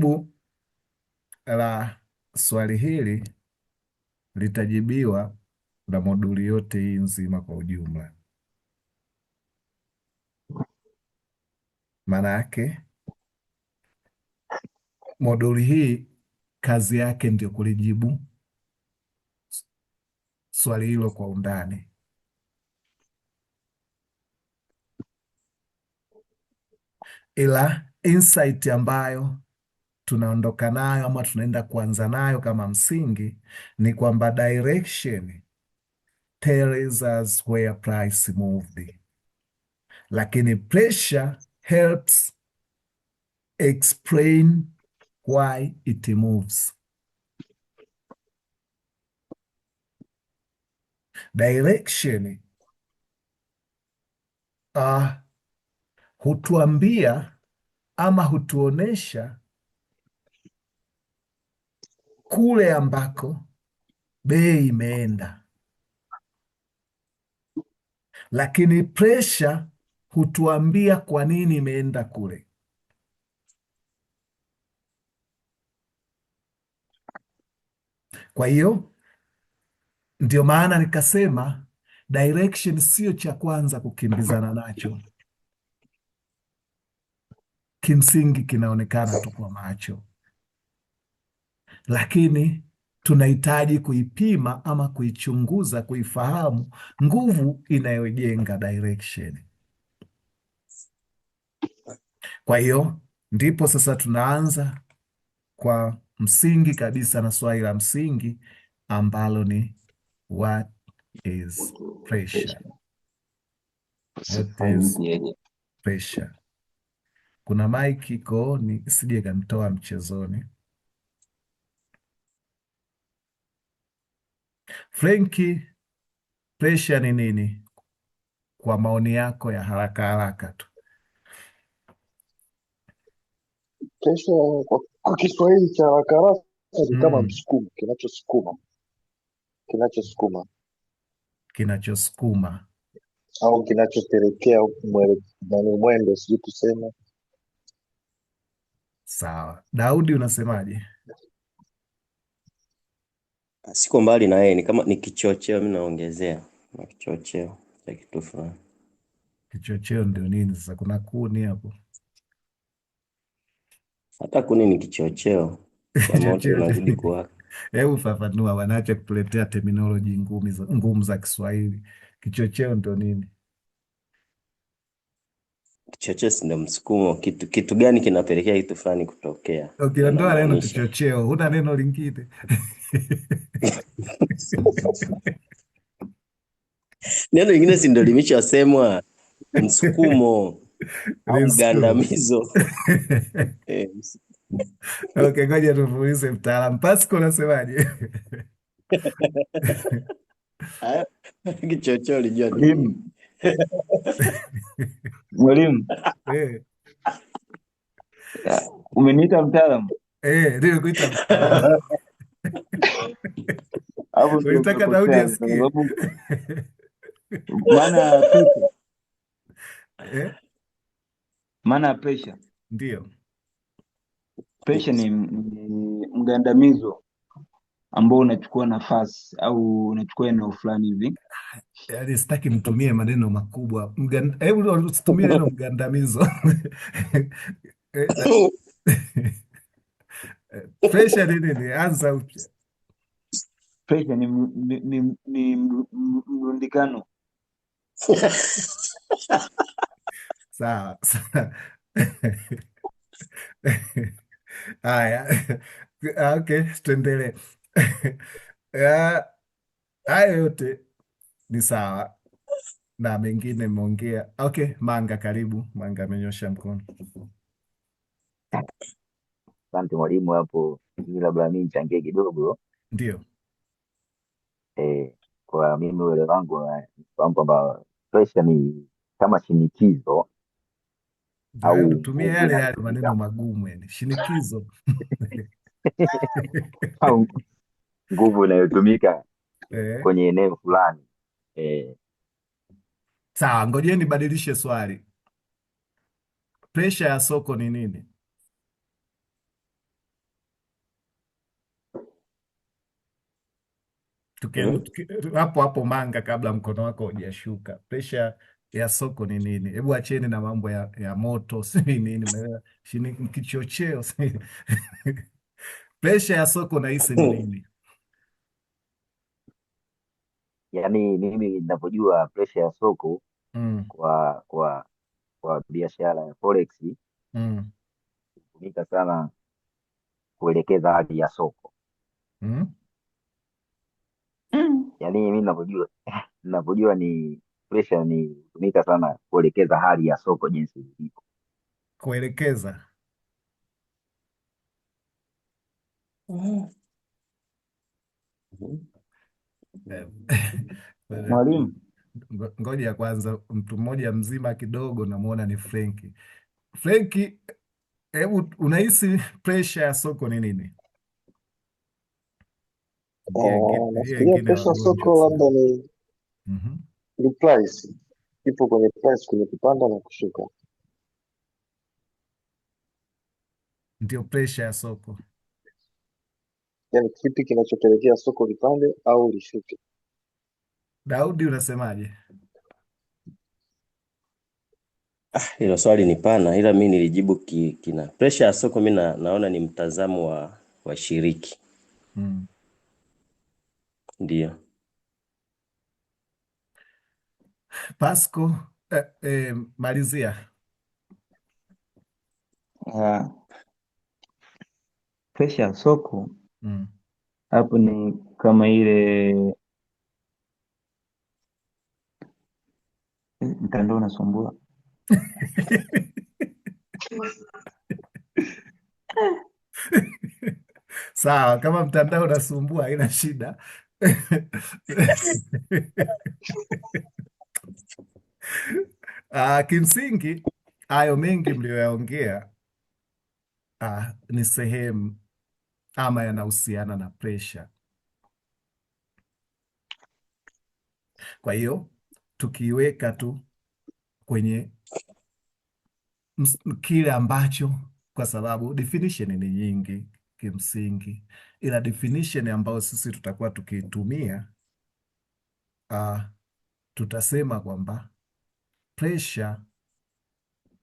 Jibu la swali hili litajibiwa na moduli yote hii nzima kwa ujumla. Maana yake moduli hii kazi yake ndio kulijibu swali hilo kwa undani, ila insight ambayo tunaondoka nayo ama tunaenda kuanza nayo kama msingi ni kwamba direction tells us where price moved, lakini pressure helps explain why it moves. Direction hutuambia ama hutuonesha kule ambako bei imeenda, lakini pressure hutuambia kwa nini imeenda kule. Kwa hiyo ndio maana nikasema direction sio cha kwanza kukimbizana nacho, kimsingi kinaonekana tu kwa macho, lakini tunahitaji kuipima ama kuichunguza, kuifahamu nguvu inayojenga direction. Kwa hiyo ndipo sasa tunaanza kwa msingi kabisa na swali la msingi ambalo ni what is pressure? What is pressure? Kuna mic iko ni sije kanitoa mchezoni. Frenki, pressure ni nini kwa maoni yako ya haraka haraka tu? Kesho kwa Kiswahili cha haraka haraka ni kama msukumo, kinachosukuma Kinachosukuma au kinachopelekea mwendo, sijui tuseme. sawa. Daudi, unasemaje? Siko mbali na yeye, ni kama ni kichocheo, mimi naongezea na kichocheo cha kitu fulani. Kichocheo ndio nini sasa? Kuna kuni hapo? Hata kuni ni kichocheo cha moto unazidi kuwaka. Hebu fafanua, wanaacha kutuletea terminology ngumu za Kiswahili. Kichocheo ndio nini? Kichocheo ndio msukumo. Kitu gani kinapelekea kitu fulani kutokea? Ukiondoa neno kichocheo, huna neno lingine? Neno lingine si ndio limeshasemwa, msukumo au mgandamizo. Okay, ngoja tufuulize mtaalamu. Pasco, unasemaje? Kichocheo lijua mwalimu. Umeniita mtaalamu? Ndio kuita mtaalamu. Ulitaka Daudi asikie. Maana ya pressure. Ndio. Pressure ni mgandamizo ambao unachukua nafasi au unachukua eneo fulani hivi. Yaani sitaki mtumie maneno makubwa. Hebu usitumie neno mgandamizo. Pressure ni nini? Anza upya. Pressure ni mrundikano. Sawa. Haya. Okay, tuendelee. Haya yote ni sawa na mengine mmeongea. Okay, Manga, karibu. Manga amenyosha mkono. Asante mwalimu. Hapo labda mimi nichangie kidogo. Ndio. Kwa mimi uelewa wangu nafahamu kwamba pressure ni kama shinikizo au tumie yale maneno magumu, yani shinikizo au nguvu inayotumika kwenye eneo fulani. Sawa, ngojeni nibadilishe swali. Pressure ya soko ni nini? Mm. Hapo hapo Manga, kabla mkono wako hujashuka, presha ya soko ni nini? Hebu acheni na mambo ya moto si nini, ni kichocheo si. Presha ya soko nahisi ni nini? Yaani mimi ninavyojua presha ya soko Mm, kwa kwa biashara ya forex mm, hutumika sana kuelekeza hali ya soko. mm. Mm. Yaani mimi ninavyojua ni pressure ni hutumika sana kuelekeza hali ya soko jinsi ilivyo. Kuelekeza. Mm. Eh, Mwalimu, Ngoja kwanza, mtu mmoja mzima kidogo namwona ni Frenki. Frenki, hebu unahisi presha ya soko ni nini? Nyie Nafikiria wengine pesa wagonjwa soko sana. labda Mhm. ni price, ipo kwenye price, kwenye kupanda na kushuka. Ndio presha ya soko. Yani kipi kinachopelekea soko lipande au lishuke? Daudi, unasemaje? Hilo swali ni pana, ila mi nilijibu kina pressure ya soko. Mi naona ni mtazamo wa washiriki, Mm. ndio. Pasco, malizia. presha ya soko Mm. hapo ni kama ile mtandao unasumbua. Sawa, kama mtandao unasumbua haina shida. Kimsingi hayo mengi mliyoyaongea ni sehemu ama yanahusiana na presha. Kwa hiyo tukiiweka tu kwenye kile ambacho, kwa sababu definition ni nyingi kimsingi, ila definition ambayo sisi tutakuwa tukiitumia, tutasema kwamba pressure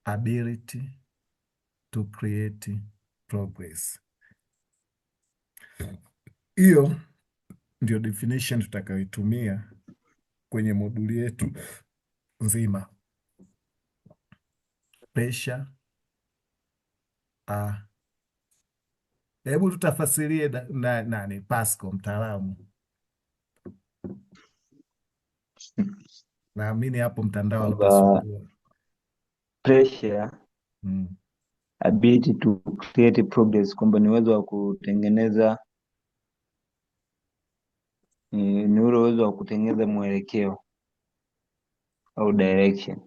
ability to create progress. Hiyo ndio definition tutakayoitumia kwenye moduli yetu nzima. Pressure, hebu tutafasirie nani Pasco, mtaalamu. Naamini hapo mtandao Kwamba hautasumbua. pressure Mm. ability to create progress, kwamba ni uwezo wa kutengeneza ni ule uwezo wa kutengeneza mwelekeo au direction.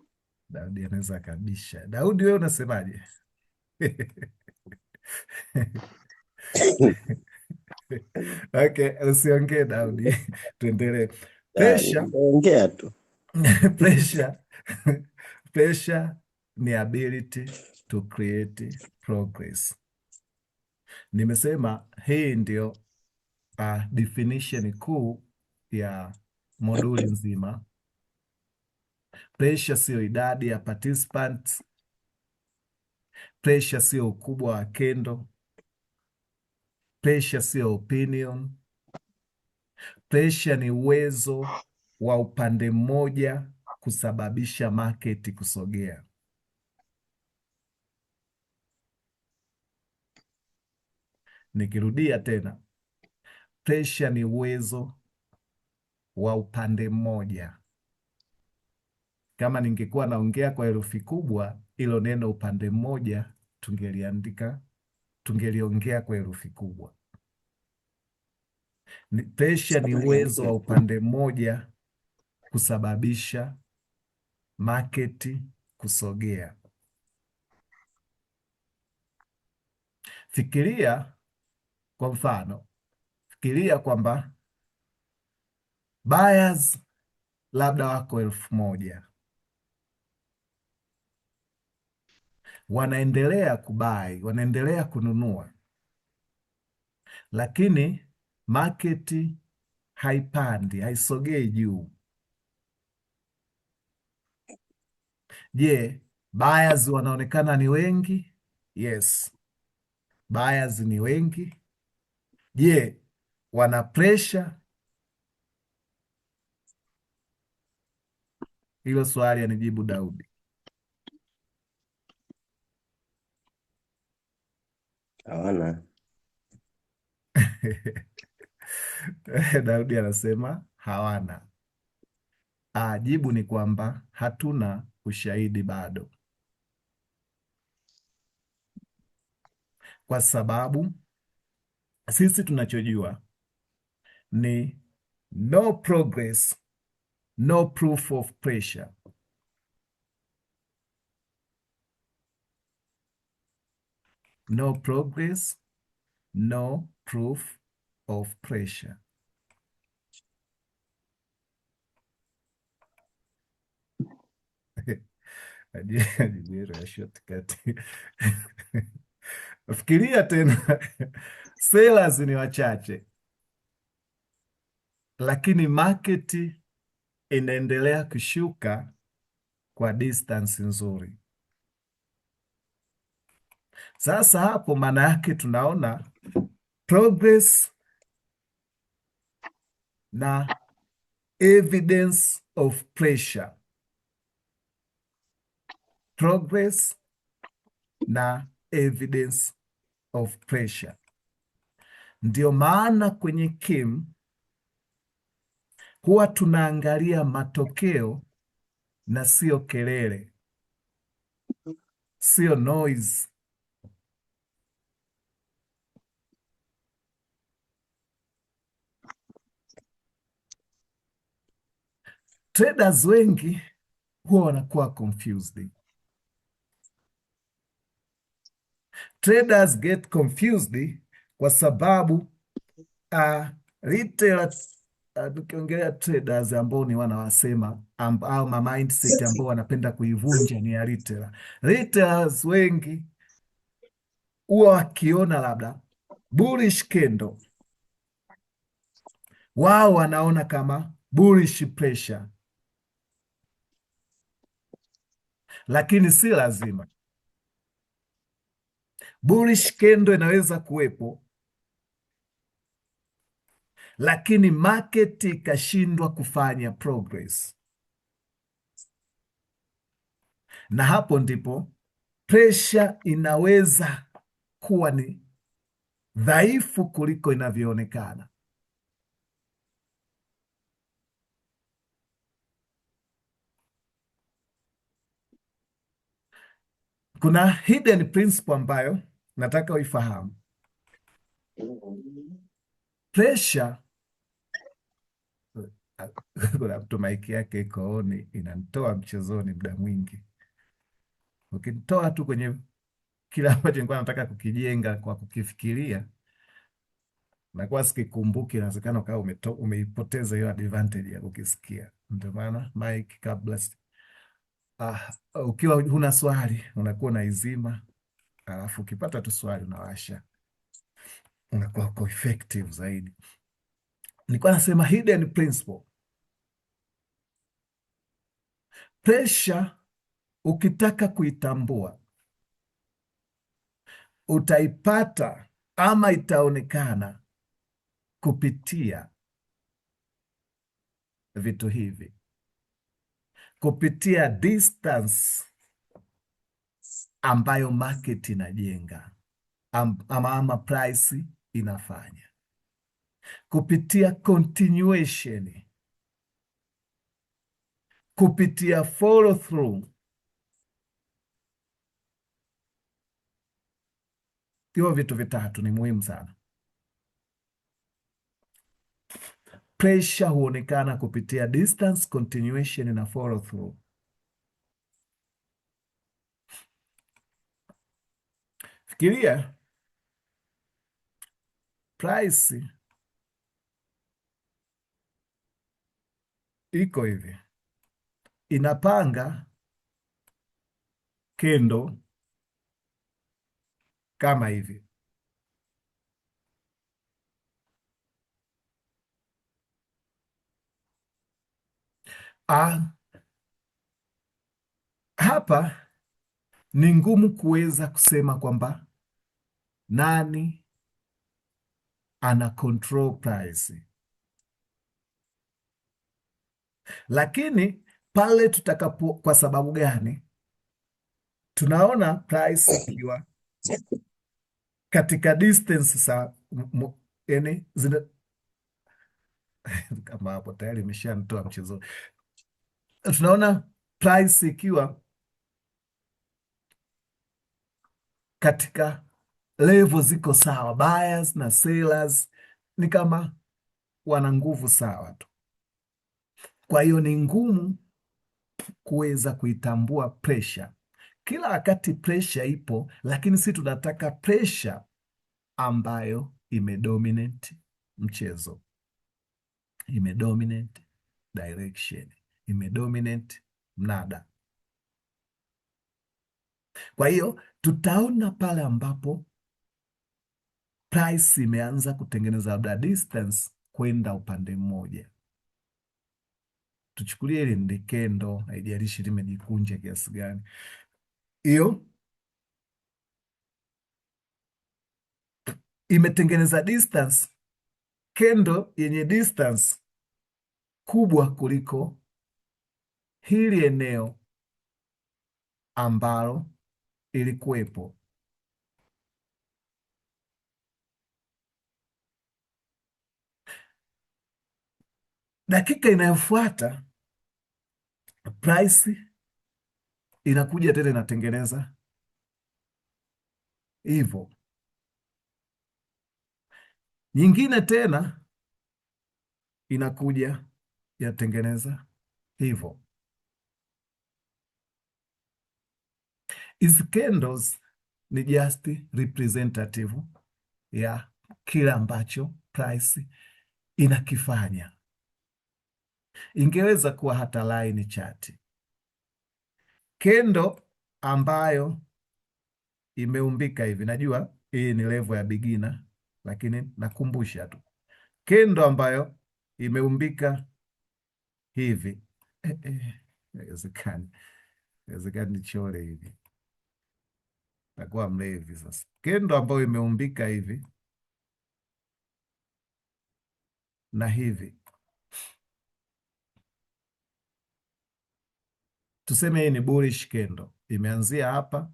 Daudi anaweza akabisha. Daudi, wewe unasemaje? Okay, usiongee Daudi. Tuendelee. Pressure, Ongea tu. pressure, pressure ni ability to create progress. Nimesema hii ndio definition kuu ya moduli nzima. Pressure sio idadi ya participants. Pressure sio ukubwa wa kendo. Pressure sio opinion. Pressure ni uwezo wa upande mmoja kusababisha market kusogea. Nikirudia tena, pressure ni uwezo wa upande mmoja. Kama ningekuwa naongea kwa herufi kubwa, ilo neno upande mmoja tungeliongea kwa herufi kubwa. Pressure ni uwezo wa upande mmoja kusababisha market kusogea. Fikiria kwa mfano, fikiria kwamba buyers labda wako 1,000 wanaendelea kubai, wanaendelea kununua, lakini market haipandi, haisogei juu. Je, buyers wanaonekana ni wengi? Yes, buyers ni wengi. Je, wana pressure? Hilo swali anijibu Daudi. Hawana. Daudi anasema hawana. Jibu ni kwamba hatuna ushahidi bado, kwa sababu sisi tunachojua ni no progress, no proof of pressure. No progress, no proof of pressure. Ajibu ya shortcut. Fikiria tena. Sellers ni wachache, lakini market inaendelea kushuka kwa distance nzuri. Sasa hapo maana yake tunaona progress na evidence of pressure. Progress na evidence of pressure. Ndio maana kwenye KIM huwa tunaangalia matokeo na sio kelele, sio noise. Traders wengi huwa wanakuwa confused. Traders get confused kwa sababu retailers, tukiongelea traders ambao ni wanawasema au ma mindset ambao wanapenda kuivunja ni ya retailer. Retailers wengi huwa wakiona labda bullish candle, wao wanaona kama bullish pressure, lakini si lazima. Bullish candle inaweza kuwepo, lakini market ikashindwa kufanya progress, na hapo ndipo pressure inaweza kuwa ni dhaifu kuliko inavyoonekana. Kuna hidden principle ambayo nataka uifahamu. Pressure, kuna mtu maiki yake iko on, inanitoa mchezoni muda mwingi. Ukinitoa tu kwenye kila ambacho nilikuwa nataka kukijenga kwa kukifikiria, nakuwa sikikumbuki, inawezekana ukawa umeipoteza hiyo advantage ya kukisikia. Ndio maana mic kabla ukiwa huna swali unakuwa unaizima, alafu ukipata tu swali unawasha, unakuwa uko effective zaidi. Nilikuwa nasema hidden principle. Pressure ukitaka kuitambua utaipata ama itaonekana kupitia vitu hivi, kupitia distance ambayo market inajenga ama price inafanya, kupitia continuation, kupitia follow through. Hivyo vitu vitatu ni muhimu sana. Pressure huonekana kupitia distance, continuation na follow through. Fikiria price iko hivi, inapanga kendo kama hivi, Ah, hapa ni ngumu kuweza kusema kwamba nani ana control price, lakini pale tutakapo, kwa sababu gani? Tunaona price ikiwa katika distance sa yani zina kama hapo tayari imeshanitoa mchezo. Tunaona price ikiwa katika level ziko sawa, buyers na sellers ni kama wana nguvu sawa tu. Kwa hiyo ni ngumu kuweza kuitambua pressure. Kila wakati pressure ipo, lakini si tunataka pressure ambayo imedominate mchezo, imedominate direction, imedominate mnada. Kwa hiyo tutaona pale ambapo price imeanza kutengeneza labda distance kwenda upande mmoja. Tuchukulie ile ndi kendo, haijalishi limejikunja kiasi gani, hiyo imetengeneza distance, kendo yenye distance kubwa kuliko hili eneo ambalo ilikuwepo. Dakika inayofuata price inakuja tena inatengeneza hivyo, nyingine tena inakuja yatengeneza hivyo. Hizi candles ni just representative ya kile ambacho price inakifanya. Ingeweza kuwa hata line chart. Kendo ambayo imeumbika hivi, najua hii ni level ya beginner, lakini nakumbusha tu, kendo ambayo imeumbika hivi haiwezekani nichore hivi, takuwa mlevi sasa. Kendo ambayo imeumbika hivi na hivi, tuseme hii ni bullish kendo, imeanzia hapa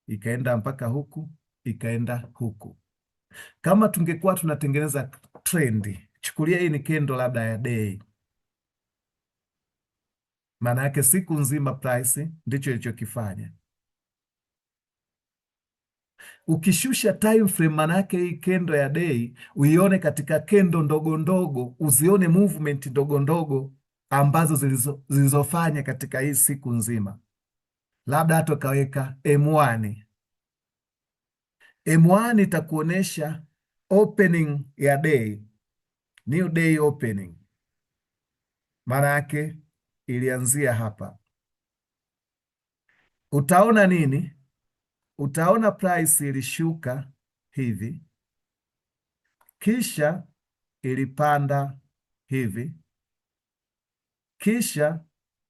ikaenda mpaka huku ikaenda huku. Kama tungekuwa tunatengeneza trendi, chukulia hii ni kendo labda ya day, maana yake siku nzima price ndicho ilichokifanya. Ukishusha time frame, maana yake hii kendo ya day uione katika kendo ndogo ndogo, uzione movement ndogo ndogo ambazo zilizofanya katika hii siku nzima. Labda hata ukaweka M1. M1 itakuonesha opening ya day, new day opening, maana yake ilianzia hapa. Utaona nini? Utaona price ilishuka hivi, kisha ilipanda hivi, kisha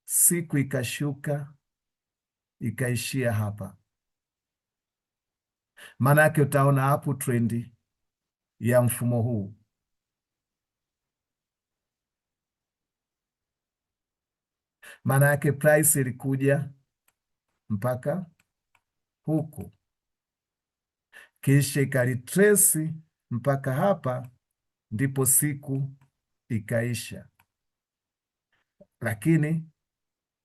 siku ikashuka ikaishia hapa. Maana yake utaona hapo trendi ya mfumo huu. Maana yake price ilikuja mpaka huku, kisha ikalitresi mpaka hapa, ndipo siku ikaisha. Lakini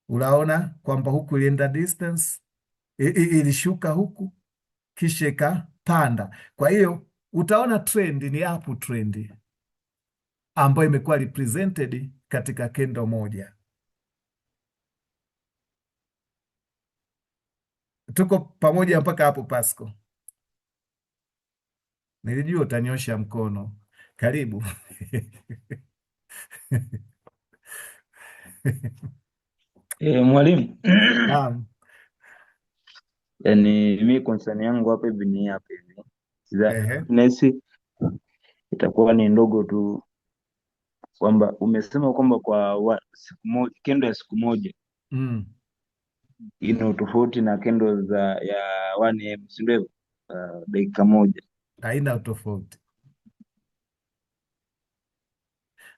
unaona kwamba huku ilienda distance, ilishuka huku kisha ikapanda. Kwa hiyo utaona trend ni up trend ambayo imekuwa represented katika kendo moja. Tuko pamoja mpaka hapo Pasco? Nilijua utanyosha mkono. Karibu. Mwalimu, Naam. yani mi concern yangu hapa hivi ni hapa hivi, Ehe. nesi itakuwa ni ndogo tu, kwamba umesema kwamba siku moja, kendo ya siku moja Mm. ina utofauti na kendo ya 1am, si ndio hivyo? Dakika moja. Haina utofauti.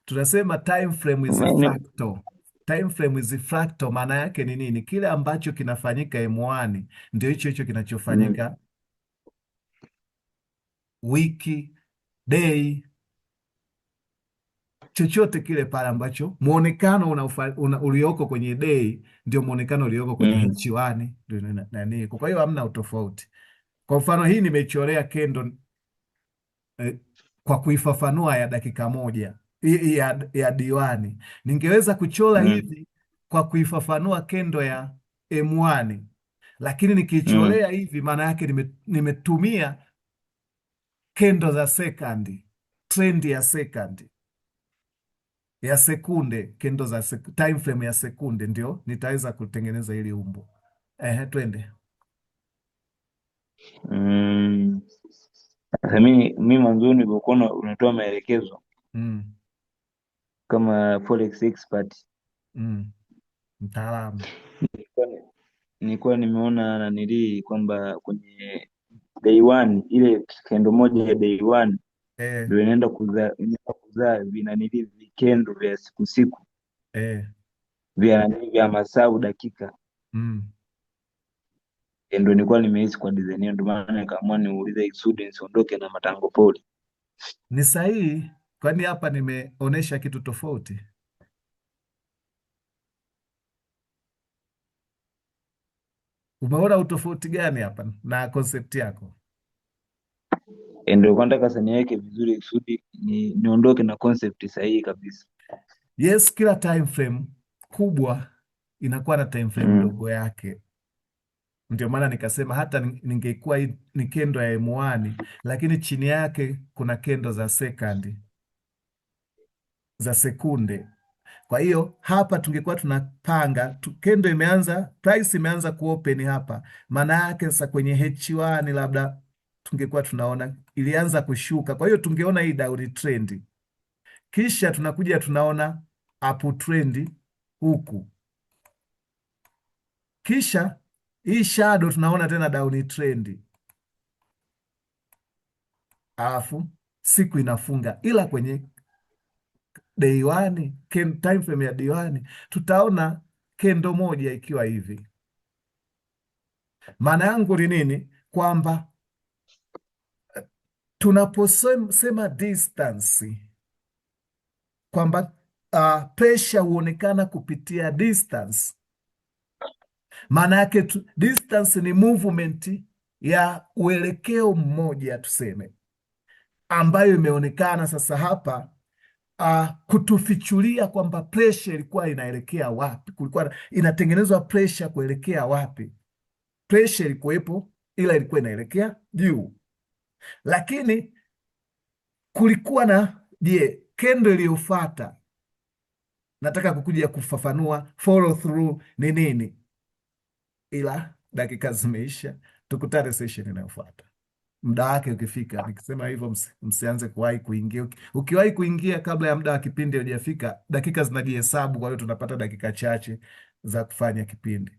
Tunasema time frame is a fractal. Time frame is a fractal, maana yake ni nini? Kile ambacho kinafanyika M1 ndio hicho hicho kinachofanyika wiki, day, chochote kile pale ambacho muonekano ulioko kwenye day ndio muonekano ulioko kwenye H1 ndio nani. Kwa hiyo hamna utofauti. Kwa mfano hii nimeichorea kendo kwa kuifafanua ya dakika moja ya D1. Ningeweza kuchora hivi kwa kuifafanua kendo ya M1, lakini nikiicholea hivi maana yake nimetumia kendo za sekandi, trend ya sekandi, ya sekunde, kendo za time frame ya sekunde, ndio nitaweza kutengeneza ili umbo. Twende. Sasa mimi mwanzoni nilipokuwa unatoa maelekezo kama forex expert, mtaalamu, nilikuwa nimeona nanilii kwamba kwenye day 1 ile kendo moja ya day 1 ndio inaenda kuzaa vinanilii vikendo vya siku vya masaa dakika. Ndio nilikuwa nimehisi kwa design hiyo, ndio maana nikaamua niulize students ondoke na matango poli. Ni sahihi, kwani hapa nimeonesha kitu tofauti. Umeona utofauti gani hapa na concept yako? Ndio kwa nataka sasa niweke vizuri kusudi niondoke na concept sahihi kabisa. Yes, kila time frame kubwa inakuwa na time frame ndogo yake. Ndio maana nikasema hata ningekuwa ni kendo ya M1, lakini chini yake kuna kendo za sekandi, za sekunde. Kwa hiyo hapa tungekuwa tunapanga kendo imeanza, price imeanza kuopen hapa, maana yake sasa kwenye H1 labda tungekuwa tunaona ilianza kushuka, kwa hiyo tungeona hii down trend, kisha tunakuja tunaona up trend huku, kisha hii shadow tunaona tena down trend, alafu siku inafunga. Ila kwenye day 1 time frame ya day 1 tutaona kendo moja ikiwa hivi. Maana yangu ni nini? Kwamba tunaposema distance, kwamba pressure huonekana kupitia distance. Maana yake distance ni movement ya uelekeo mmoja tuseme, ambayo imeonekana sasa hapa kutufichulia kwamba pressure ilikuwa inaelekea wapi, kulikuwa inatengenezwa pressure kuelekea wapi. Pressure ilikuwepo, ila ilikuwa inaelekea juu, lakini kulikuwa na kendo iliyofuata. Nataka kukuja kufafanua follow through ni nini, ila dakika zimeisha. Tukutane session inayofuata, muda wake ukifika. Nikisema hivyo msianze kuwahi kuingia. Ukiwahi kuingia kabla ya muda wa kipindi hujafika, dakika zinajihesabu. Kwa hiyo tunapata dakika chache za kufanya kipindi.